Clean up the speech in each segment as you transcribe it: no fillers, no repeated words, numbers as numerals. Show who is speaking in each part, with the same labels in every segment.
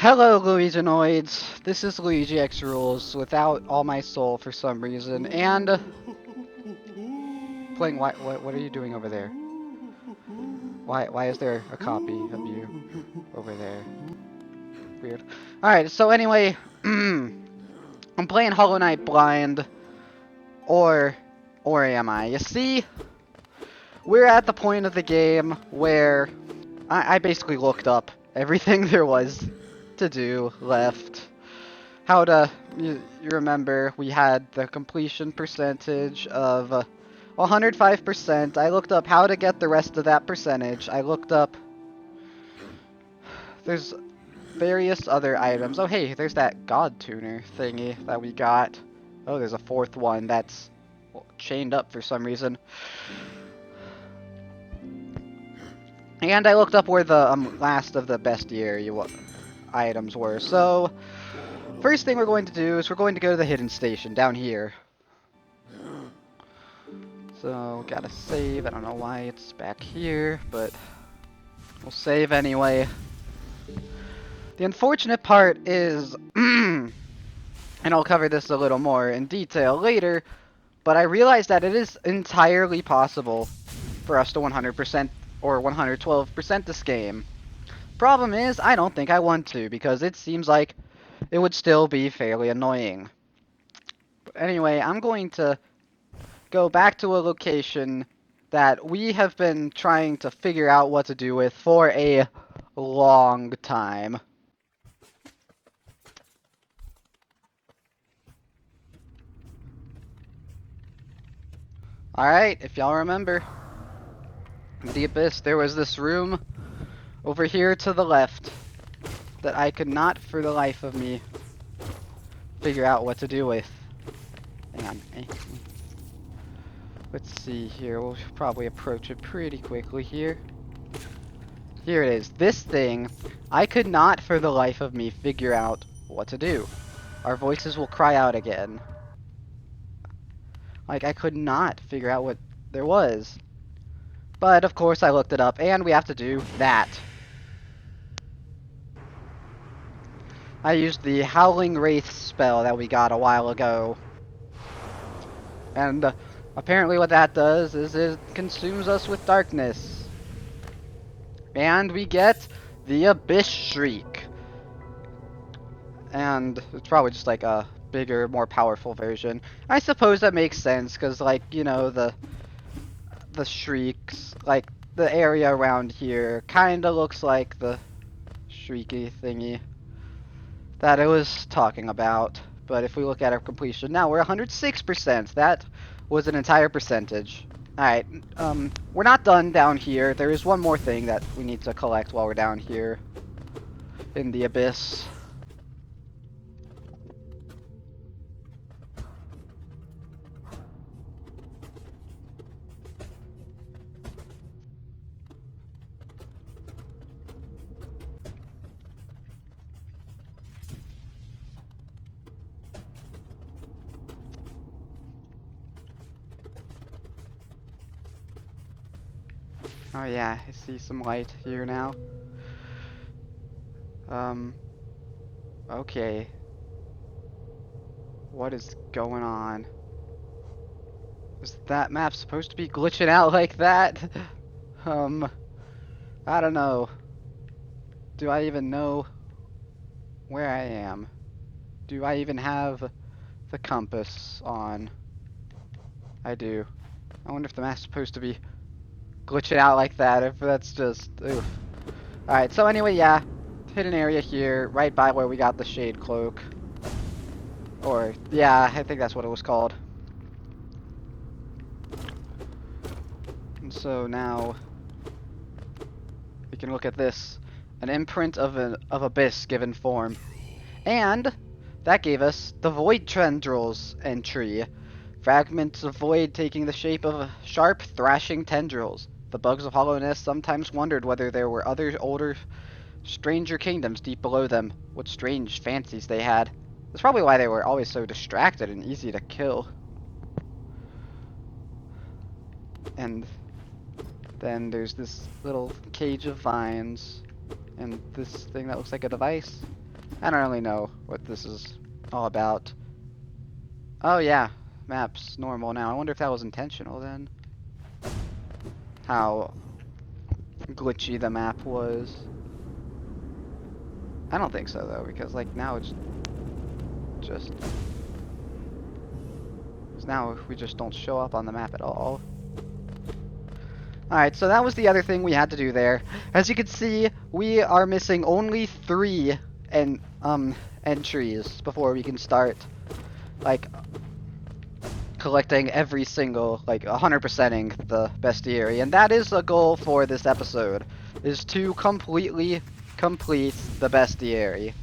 Speaker 1: Hello, Luiginoids. This is LuigiXRules without all my soul for some reason, and playing. What are you doing over there? Why is there a copy of you over there? Weird. All right. So anyway, I'm playing Hollow Knight blind, or am I? You see, we're at the point of the game where I basically looked up everything there was to do left. How to, you remember, we had the completion percentage of 105%. I looked up how to get the rest of that percentage. I looked up, there's various other items. Oh hey, there's that God Tuner thingy that we got. Oh, there's a fourth one that's chained up for some reason. And I looked up where the last of the Bestiary items were. So, first thing we're going to do is we're going to go to the hidden station down here. So, gotta save. I don't know why it's back here, but we'll save anyway. The unfortunate part is, and I'll cover this a little more in detail later, but I realized that it is entirely possible for us to 100% or 112% this game. Problem is, I don't think I want to, because it seems like it would still be fairly annoying. But anyway, I'm going to go back to a location that we have been trying to figure out what to do with for a long time. Alright, if y'all remember, in the Abyss, there was this room over here to the left that I could not for the life of me figure out what to do with. Hang on. Let's see here. We'll probably approach it pretty quickly here. Here it is. This thing, I could not for the life of me figure out what to do. Our voices will cry out again. Like, I could not figure out what there was. But, of course, I looked it up, and we have to do that. I used the Howling Wraith spell that we got a while ago. And apparently what that does is it consumes us with darkness. And we get the Abyss Shriek. And it's probably just like a bigger, more powerful version. I suppose that makes sense, because, like, you know, the shrieks, like, the area around here kind of looks like the shrieky thingy that I was talking about. But if we look at our completion now, we're 106%. That was an entire percentage. Alright, we're not done down here. There is one more thing that we need to collect while we're down here in the Abyss. Oh yeah, I see some light here now. Okay. What is going on? Is that map supposed to be glitching out like that? I don't know. Do I even know where I am? Do I even have the compass on? I do. I wonder if the map's supposed to be glitching out like that, if that's just, oof. Alright, so anyway, yeah. Hidden area here, right by where we got the shade cloak. Or, yeah, I think that's what it was called. And so now, we can look at this. An imprint of Abyss given form. And that gave us the Void tendrils entry. Fragments of void taking the shape of sharp, thrashing tendrils. The bugs of Hallownest sometimes wondered whether there were other older, stranger kingdoms deep below them. What strange fancies they had. That's probably why they were always so distracted and easy to kill. And then there's this little cage of vines. And this thing that looks like a device. I don't really know what this is all about. Oh yeah, map's normal now. I wonder if that was intentional then. How glitchy the map was. I don't think so though, because like now it's just... now we just don't show up on the map at all. Alright, so that was the other thing we had to do there. As you can see, we are missing only 3 entries before we can start, like, collecting every single, like, 100%ing the Bestiary. And that is a goal for this episode, is to completely complete the Bestiary.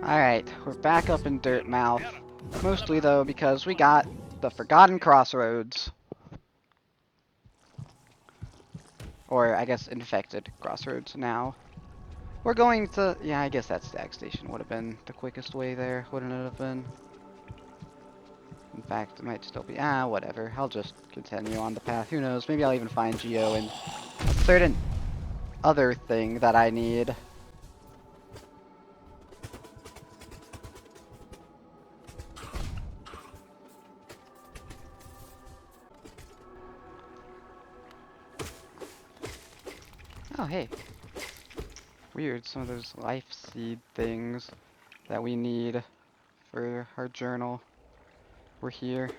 Speaker 1: Alright, we're back up in Dirtmouth. Mostly, though, because we got the Forgotten Crossroads. Or, I guess, Infected Crossroads now. We're going to... yeah, I guess that stag station would have been the quickest way there, wouldn't it have been? In fact, it might still be... whatever. I'll just continue on the path. Who knows? Maybe I'll even find Geo and a certain other thing that I need. Oh, hey. Weird, some of those life seed things that we need for our journal were here.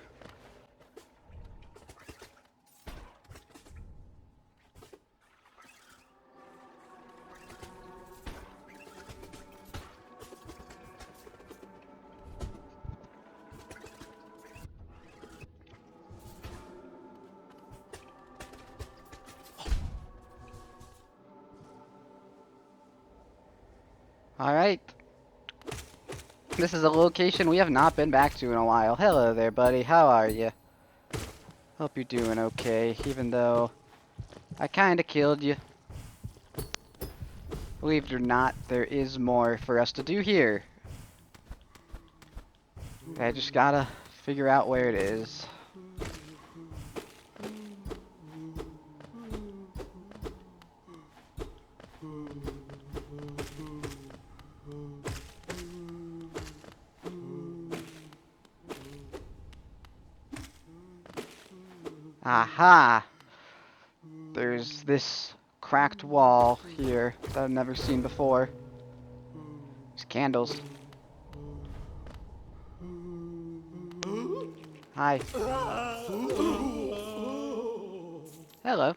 Speaker 1: Alright. This is a location we have not been back to in a while. Hello there, buddy. How are you? Hope you're doing okay, even though I kinda killed you. Believe it or not, there is more for us to do here. I just gotta figure out where it is. Aha! There's this cracked wall here that I've never seen before. There's candles. Hi. Hello.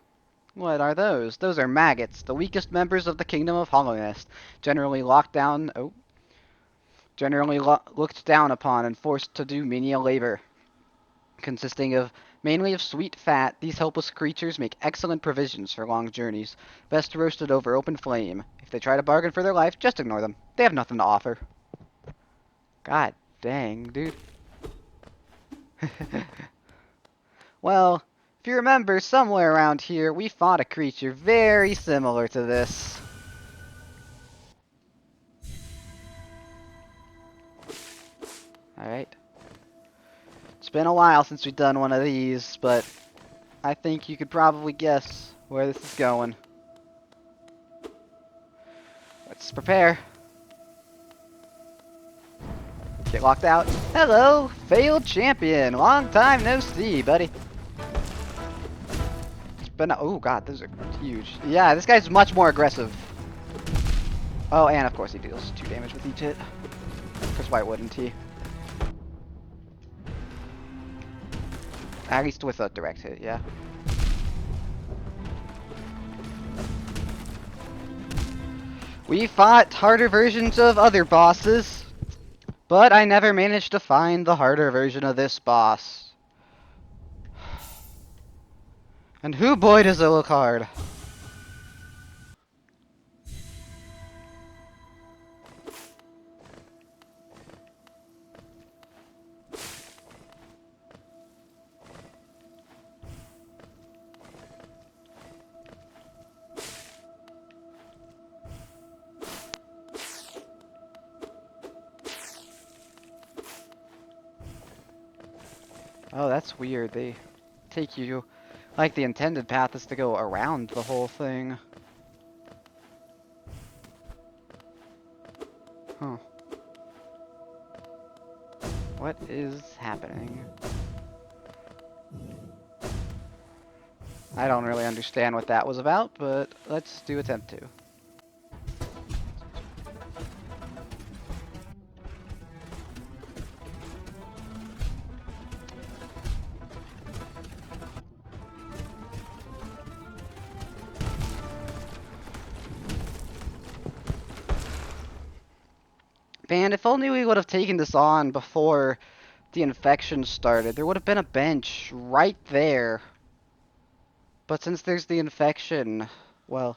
Speaker 1: What are those? Those are maggots, the weakest members of the kingdom of Hallownest. Generally locked down... oh. Generally looked down upon and forced to do menial labor. Consisting of mainly of sweet fat, these helpless creatures make excellent provisions for long journeys. Best roasted over open flame. If they try to bargain for their life, just ignore them. They have nothing to offer. God dang, dude. Well, if you remember, somewhere around here, we fought a creature very similar to this. Alright. It's been a while since we've done one of these, but I think you could probably guess where this is going. Let's prepare. Get locked out. Hello, failed champion. Long time no see, buddy. It's been... oh god, those are huge. Yeah, this guy's much more aggressive. Oh, and of course he deals 2 damage with each hit. Because why wouldn't he? At least with a direct hit, yeah. We fought harder versions of other bosses, but I never managed to find the harder version of this boss. And who boy does it look hard. Oh, that's weird. They take you... like, the intended path is to go around the whole thing. Huh. What is happening? I don't really understand what that was about, but let's do attempt to. Man, if only we would have taken this on before the infection started. There would have been a bench right there. But since there's the infection, well,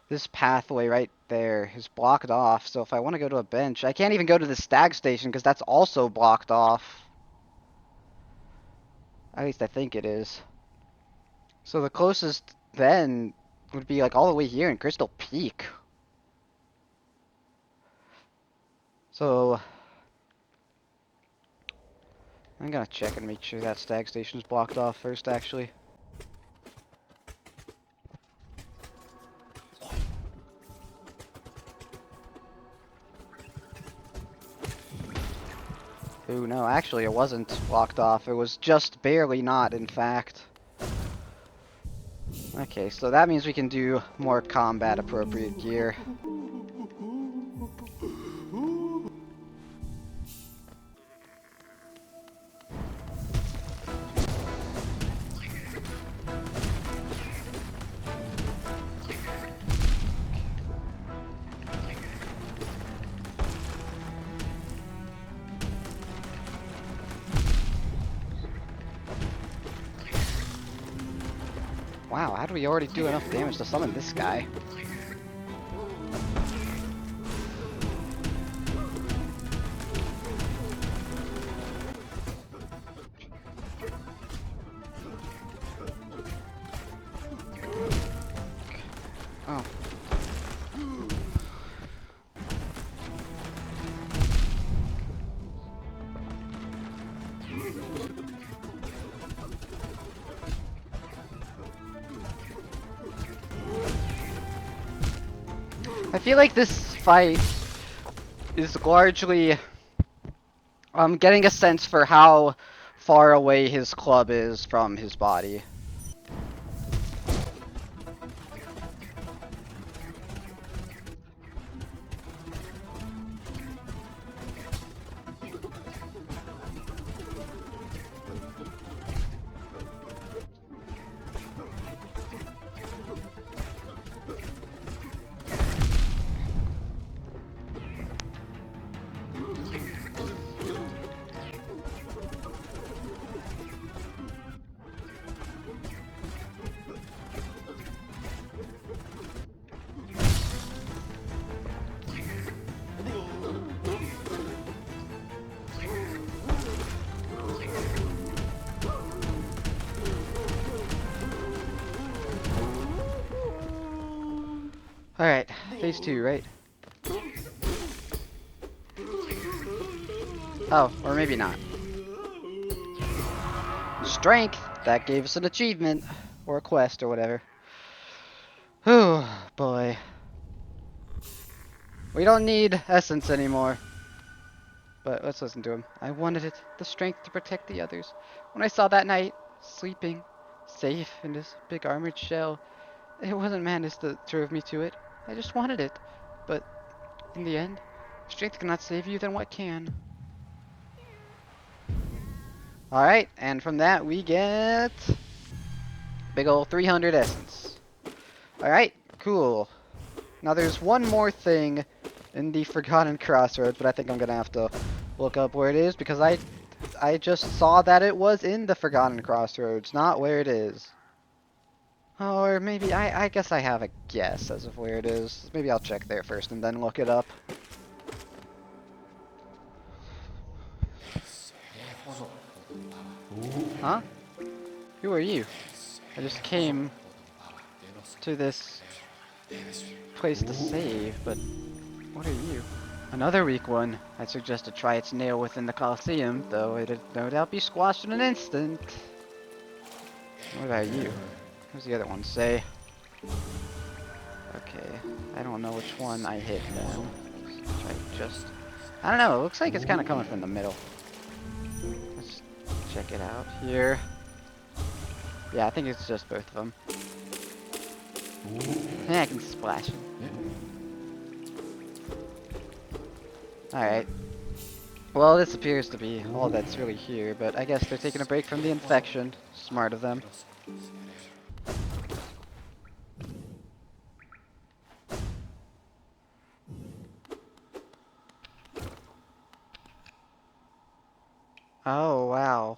Speaker 1: this pathway right there is blocked off. So if I want to go to a bench, I can't even go to the stag station because that's also blocked off. At least I think it is. So the closest then would be like all the way here in Crystal Peak. So I'm gonna check and make sure that stag station's blocked off first, actually. Ooh, no, actually it wasn't blocked off. It was just barely not, in fact. Okay, so that means we can do more combat appropriate gear. Wow, how do we already do enough damage to summon this guy? Oh. I feel like this fight is largely getting a sense for how far away his club is from his body. Alright, phase 2, right? Oh, or maybe not. Strength! That gave us an achievement. Or a quest, or whatever. Oh, boy. We don't need essence anymore. But let's listen to him. I wanted it, the strength to protect the others. When I saw that knight, sleeping, safe in his big armored shell, it wasn't madness that drove me to it. I just wanted it. But, in the end, if strength cannot save you, then what can? Alright, and from that we get big ol' 300 essence. Alright, cool. Now there's one more thing in the Forgotten Crossroads, but I think I'm gonna have to look up where it is because I just saw that it was in the Forgotten Crossroads, not where it is. Or maybe, I guess I have a guess as of where it is. Maybe I'll check there first and then look it up. Huh? Who are you? I just came to this place to save, but what are you? Another weak one. I'd suggest to try its nail within the Colosseum, though it'd no doubt be squashed in an instant. What about you? What does the other one say? Okay, I don't know which one I hit then. Try just... I don't know, it looks like it's kind of coming from the middle. Let's check it out here. Yeah, I think it's just both of them. Yeah, I can splash him. Alright. Well, this appears to be all that's really here, but I guess they're taking a break from the infection. Smart of them. Oh, wow.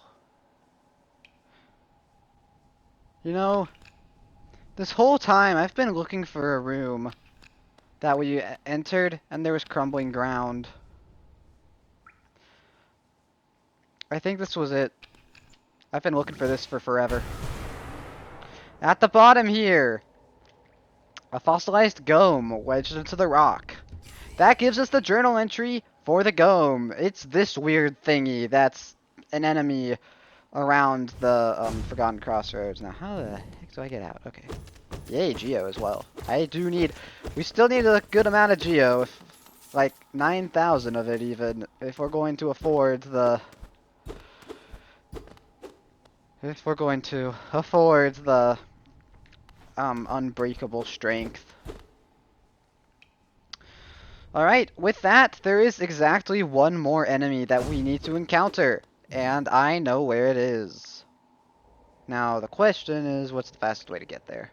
Speaker 1: You know, this whole time I've been looking for a room that we entered and there was crumbling ground. I think this was it. I've been looking for this for forever. At the bottom here, a fossilized gome wedged into the rock. That gives us the journal entry for the gome. It's this weird thingy that's an enemy around the Forgotten Crossroads. Now, how the heck do I get out? Okay. Yay, Geo as well. We still need a good amount of Geo, like 9,000 of it even, if we're going to afford the... unbreakable strength. Alright, with that, there is exactly one more enemy that we need to encounter, and I know where it is. Now, the question is, what's the fastest way to get there?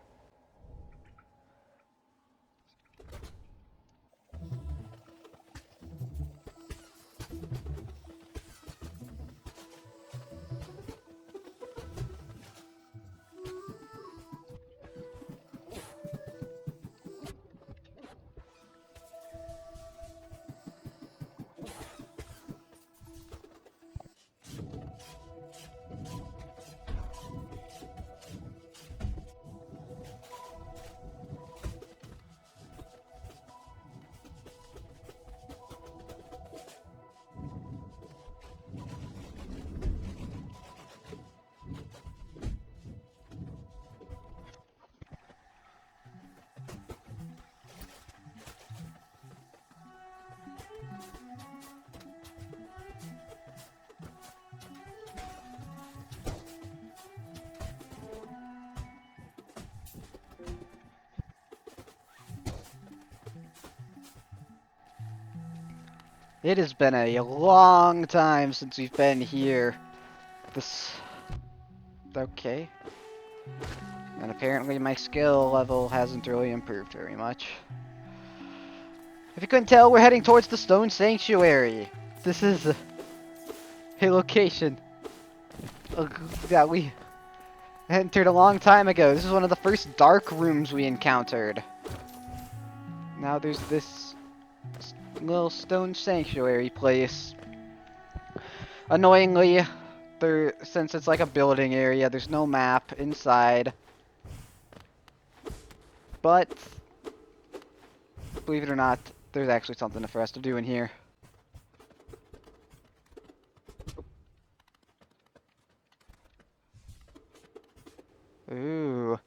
Speaker 1: It has been a long time since we've been here. This... Okay. And apparently my skill level hasn't really improved very much. If you couldn't tell, we're heading towards the Stone Sanctuary. This is a location that we entered a long time ago. This is one of the first dark rooms we encountered. Now there's this little Stone Sanctuary place. Annoyingly, since it's like a building area, there's no map inside. But, believe it or not, there's actually something for us to do in here. Ooh,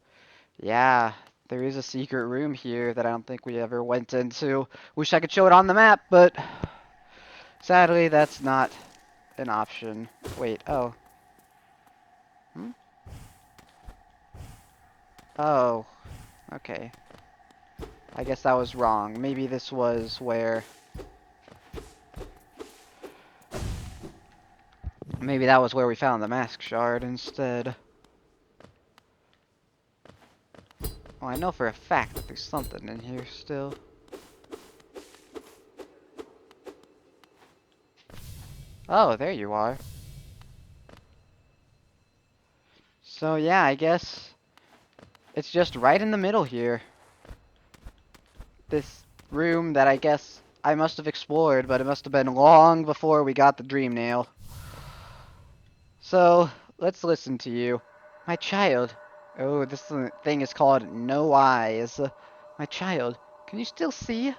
Speaker 1: yeah, there is a secret room here that I don't think we ever went into. Wish I could show it on the map, but sadly that's not an option. Wait, oh. Hmm? Oh, okay. I guess that was wrong. Maybe this was where... Maybe that was where we found the mask shard instead. Well, I know for a fact that there's something in here still. Oh, there you are. So yeah, I guess it's just right in the middle here. This room that I guess I must have explored, but it must have been long before we got the dream nail. So, let's listen to you. My child. Oh, this thing is called No Eyes. My child, can you still see?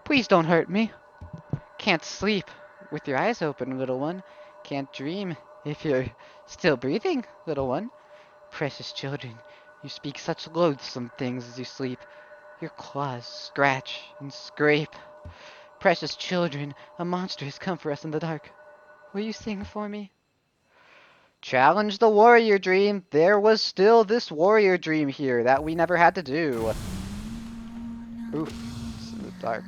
Speaker 1: Please don't hurt me. Can't sleep with your eyes open, little one. Can't dream if you're still breathing, little one. Precious children, you speak such loathsome things as you sleep. Your claws scratch and scrape. precious children, a monster has come for us in the dark. Will you sing for me? Challenge the warrior dream. There was still this warrior dream here that we never had to do. Oof, it's in the dark.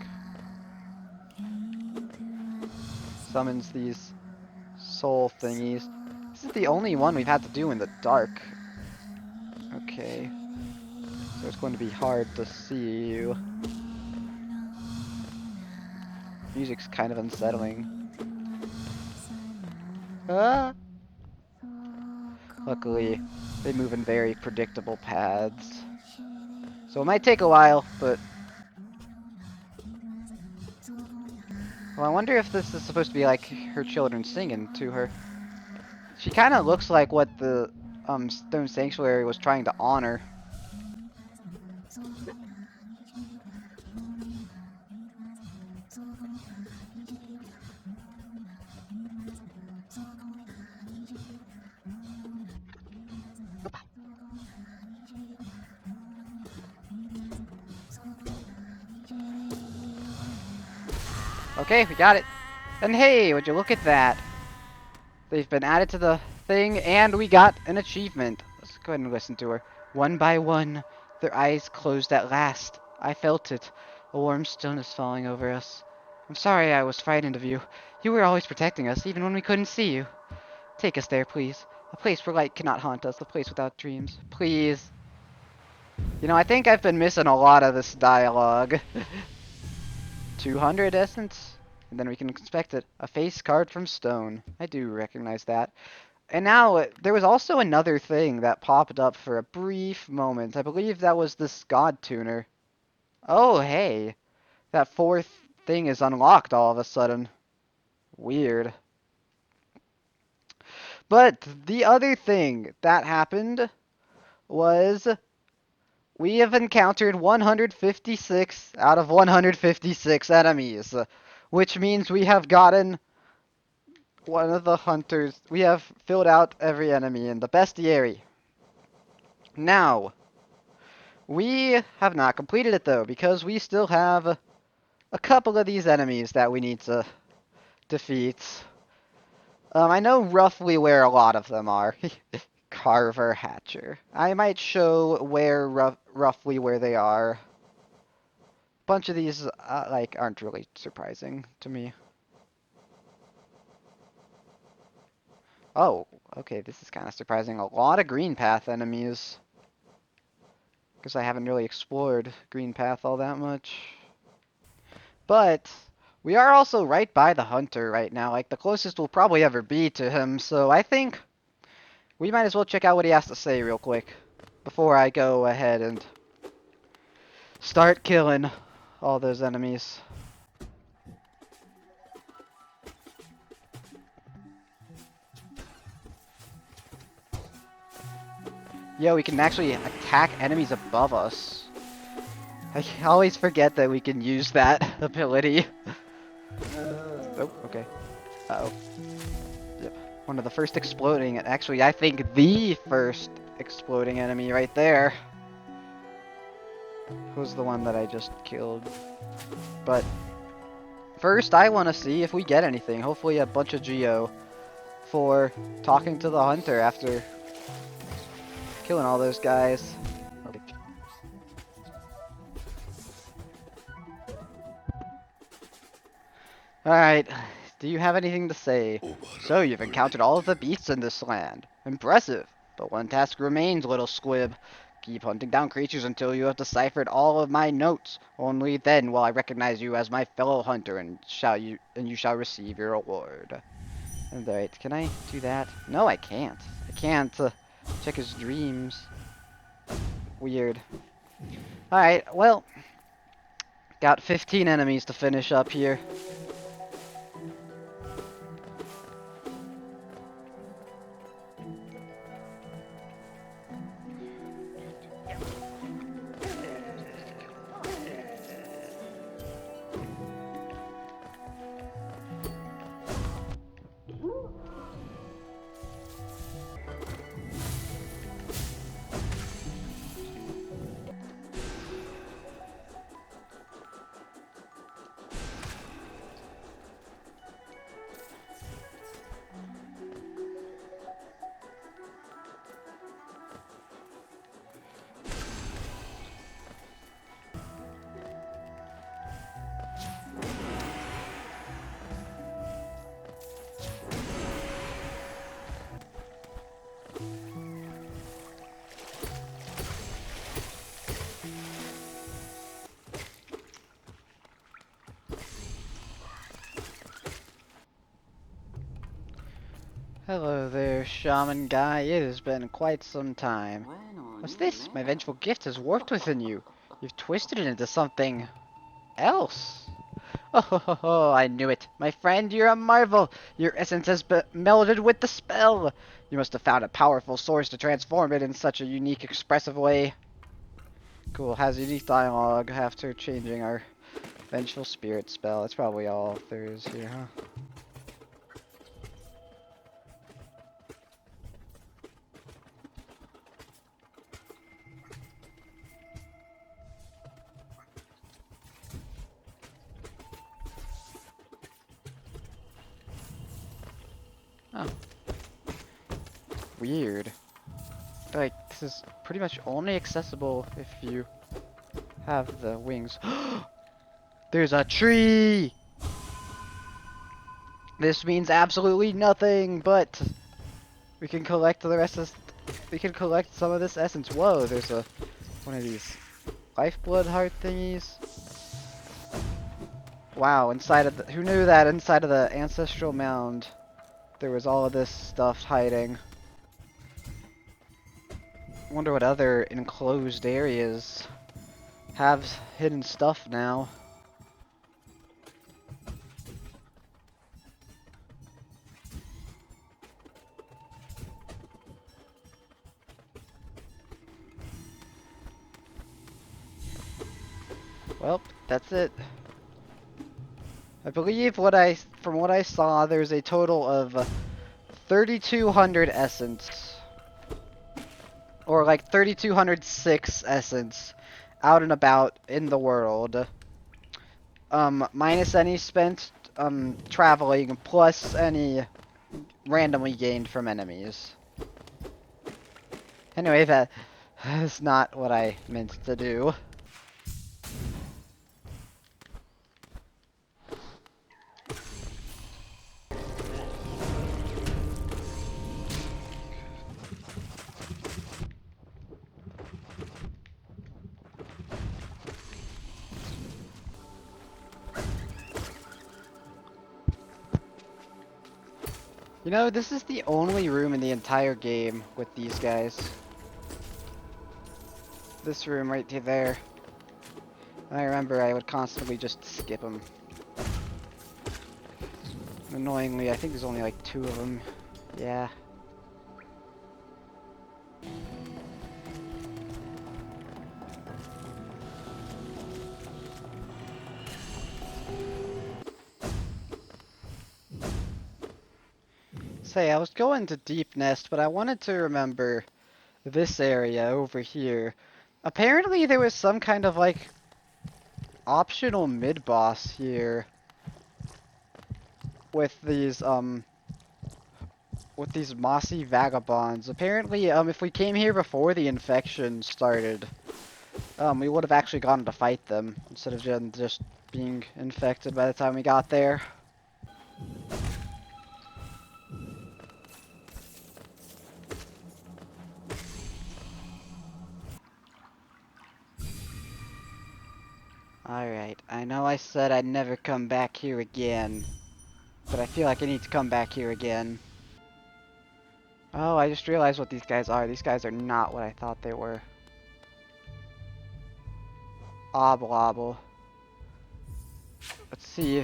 Speaker 1: Summons these soul thingies. This is the only one we've had to do in the dark. Okay. So it's going to be hard to see you. Music's kind of unsettling. Ah! Luckily, they move in very predictable paths. So it might take a while, but... Well, I wonder if this is supposed to be like her children singing to her. She kind of looks like what the Stone Sanctuary was trying to honor. Okay, we got it. And hey, would you look at that? They've been added to the thing, and we got an achievement. Let's go ahead and listen to her. One by one, their eyes closed at last. I felt it. A warm stillness falling over us. I'm sorry I was frightened of you. You were always protecting us, even when we couldn't see you. Take us there, please. A place where light cannot haunt us. A place without dreams. Please. You know, I think I've been missing a lot of this dialogue. 200 essence? And then we can inspect it. A face card from stone. I do recognize that. And now, there was also another thing that popped up for a brief moment. I believe that was this god tuner. Oh, hey. That fourth thing is unlocked all of a sudden. Weird. But the other thing that happened was we have encountered 156 out of 156 enemies, which means we have gotten one of the hunters. We have filled out every enemy in the Bestiary. Now, we have not completed it though, because we still have a couple of these enemies that we need to defeat. I know roughly where a lot of them are. Carver Hatcher. I might show where roughly where they are. A bunch of these aren't really surprising to me. Oh, okay, this is kind of surprising. A lot of Green Path enemies. Because I haven't really explored Green Path all that much. But we are also right by the hunter right now. Like, the closest we'll probably ever be to him. So I think we might as well check out what he has to say real quick before I go ahead and start killing all those enemies. Yeah, we can actually attack enemies above us. I always forget that we can use that ability. Oh, okay. Uh-oh. Yep. One of the first exploding, actually, I think the first exploding enemy right there. Who's the one that I just killed? But first, I want to see if we get anything. Hopefully a bunch of Geo for talking to the hunter after killing all those guys. Okay. Alright, do you have anything to say? So, you've encountered all of the beasts in this land. Impressive. But one task remains, little squib. Keep hunting down creatures until you have deciphered all of my notes. Only then will I recognize you as my fellow hunter and you shall receive your reward. Alright, can I do that? No, I can't. I can't check his dreams. Weird. Alright, well, got 15 enemies to finish up here. Hello there, shaman guy. It has been quite some time. What's this? My vengeful gift has warped within you. You've twisted it into something else. Oh, ho, ho, ho, I knew it. My friend, you're a marvel. Your essence has melded with the spell. You must have found a powerful source to transform it in such a unique, expressive way. Cool, has unique dialogue after changing our vengeful spirit spell. That's probably all there is here, huh? Oh. Weird. Like, this is pretty much only accessible if you have the wings. There's a tree! This means absolutely nothing, but we can collect the rest of we can collect some of this essence. Whoa, there's one of these lifeblood heart thingies. Wow, inside of who knew that inside of the ancestral mound there was all of this stuff hiding. Wonder what other enclosed areas have hidden stuff now. Well, that's it. I believe from what I saw, there's a total of 3,200 essence. Or like 3,206 essence out and about in the world. Minus any spent traveling, plus any randomly gained from enemies. Anyway, that is not what I meant to do. You know, this is the only room in the entire game with these guys. This room right there. I remember I would constantly just skip them. Annoyingly, I think there's only like 2 of them. Yeah. Say, I was going to Deep Nest, but I wanted to remember this area over here. Apparently there was some kind of like optional mid-boss here with these mossy vagabonds. Apparently if we came here before the infection started, we would have actually gone to fight them instead of just being infected by the time we got there. Alright, I know I said I'd never come back here again, but I feel like I need to come back here again. Oh, I just realized what these guys are. These guys are not what I thought they were. Oblobble. Let's see.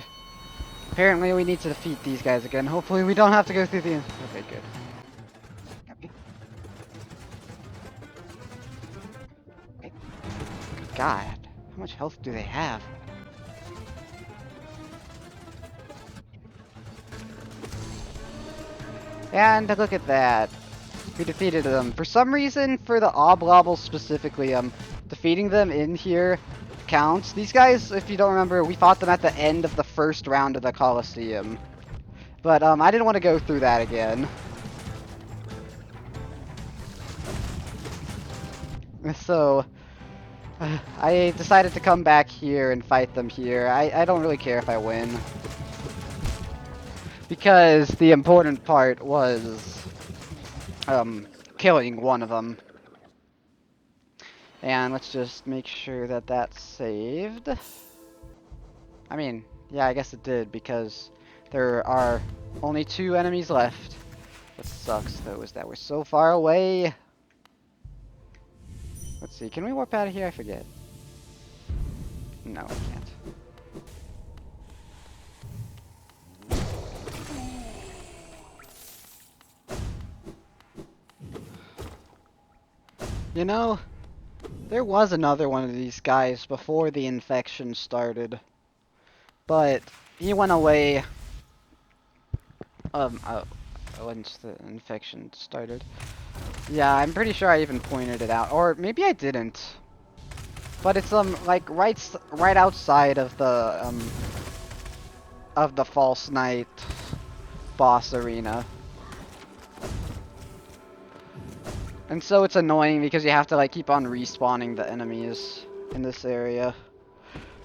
Speaker 1: Apparently we need to defeat these guys again. Hopefully we don't have to go through the... Okay, good. God, how much health do they have? And look at that. We defeated them. For some reason, for the Oblobble specifically, defeating them in here counts. These guys, if you don't remember, we fought them at the end of the first round of the Coliseum. But I didn't want to go through that again. So, I decided to come back here and fight them here. I don't really care if I win. Because the important part was killing one of them. And let's just make sure that that's saved. I mean, yeah, I guess it did because there are only 2 enemies left. What sucks, though, is that we're so far away. Let's see, can we warp out of here? I forget. No, we can't. You know, there was another one of these guys before the infection started. But he went away. Once the infection started. Yeah, I'm pretty sure I even pointed it out. Or maybe I didn't. But it's, like, right outside of the False Knight boss arena. And so it's annoying because you have to, like, keep on respawning the enemies in this area.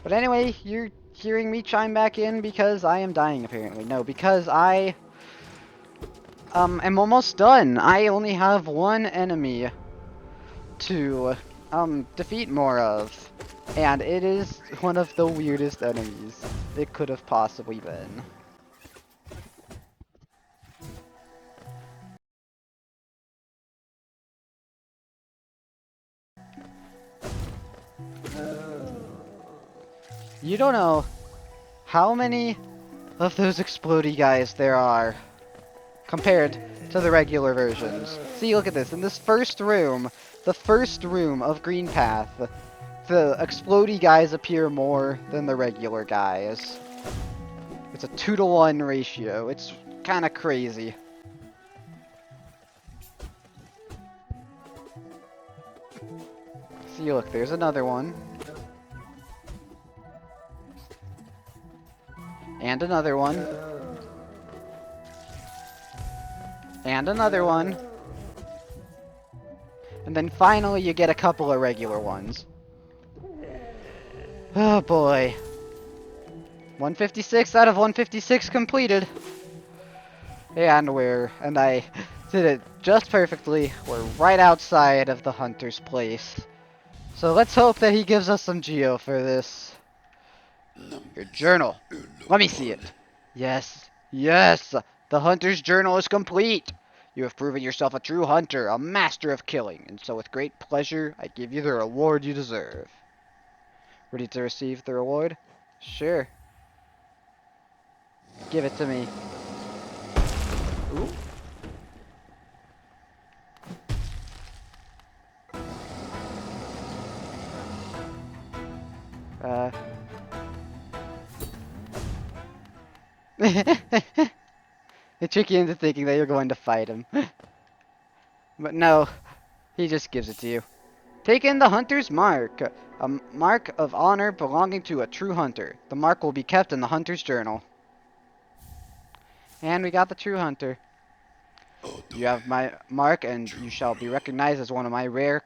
Speaker 1: But anyway, you're hearing me chime back in because I am dying, apparently. No, because I am almost done. I only have one enemy to defeat more of. And it is one of the weirdest enemies it could have possibly been. You don't know how many of those explodey guys there are compared to the regular versions. See, look at this. In this first room, the first room of Green Path, the explodey guys appear more than the regular guys. It's a 2-to-1 ratio. It's kind of crazy. See, look, there's another one. And another one. And another one. And then finally you get a couple of regular ones. Oh boy. 156 out of 156 completed. And I did it just perfectly. We're right outside of the hunter's place. So let's hope that he gives us some geo for this. Your journal. Let me see it. Yes. Yes! The hunter's journal is complete! You have proven yourself a true hunter, a master of killing, and so with great pleasure, I give you the reward you deserve. Ready to receive the reward? Sure. Give it to me. Ooh. They trick you into thinking that you're going to fight him. But no, he just gives it to you. Take in the hunter's mark. A mark of honor belonging to a true hunter. The mark will be kept in the hunter's journal. And we got the true hunter. You have my mark, and you shall be recognized as one of my rare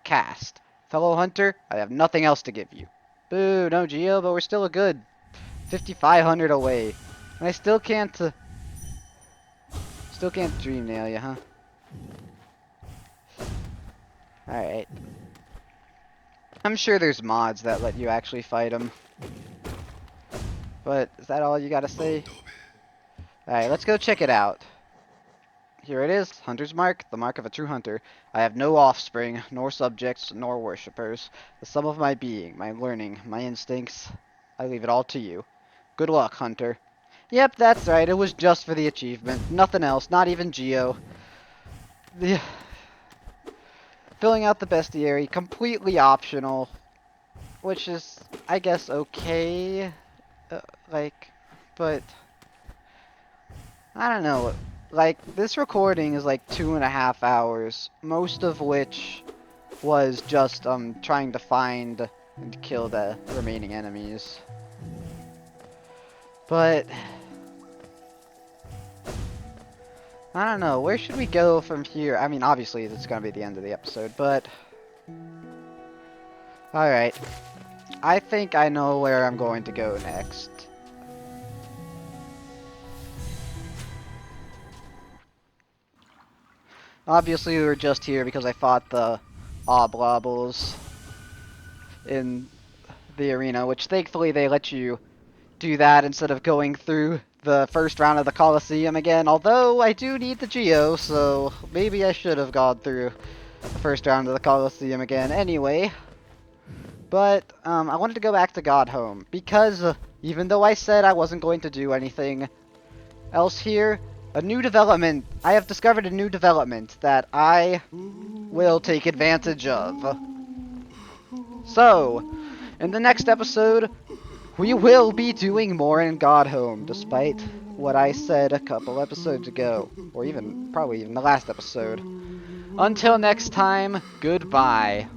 Speaker 1: caste. Fellow hunter, I have nothing else to give you. Boo, no geo, but we're still a good 5,500 away. And I still can't dream nail you, huh? Alright. I'm sure there's mods that let you actually fight him. But is that all you gotta say? Alright, let's go check it out. Here it is, Hunter's Mark, the mark of a true hunter. I have no offspring, nor subjects, nor worshippers. The sum of my being, my learning, my instincts, I leave it all to you. Good luck, hunter. Yep, that's right, it was just for the achievement. Nothing else, not even geo. Filling out the bestiary, completely optional. Which is, I guess, okay. But I don't know. Like, this recording is like 2.5 hours, most of which was just trying to find and kill the remaining enemies. But I don't know, where should we go from here? I mean, obviously it's gonna be the end of the episode, but alright. I think I know where I'm going to go next. Obviously, we were just here because I fought the oblobbles in the arena, which thankfully they let you do that instead of going through the first round of the Coliseum again, although I do need the Geo, so maybe I should have gone through the first round of the Coliseum again anyway. But I wanted to go back to Godhome, because even though I said I wasn't going to do anything else here, I have discovered a new development that I will take advantage of. So, in the next episode, we will be doing more in Godhome, despite what I said a couple episodes ago, or probably even the last episode. Until next time, goodbye.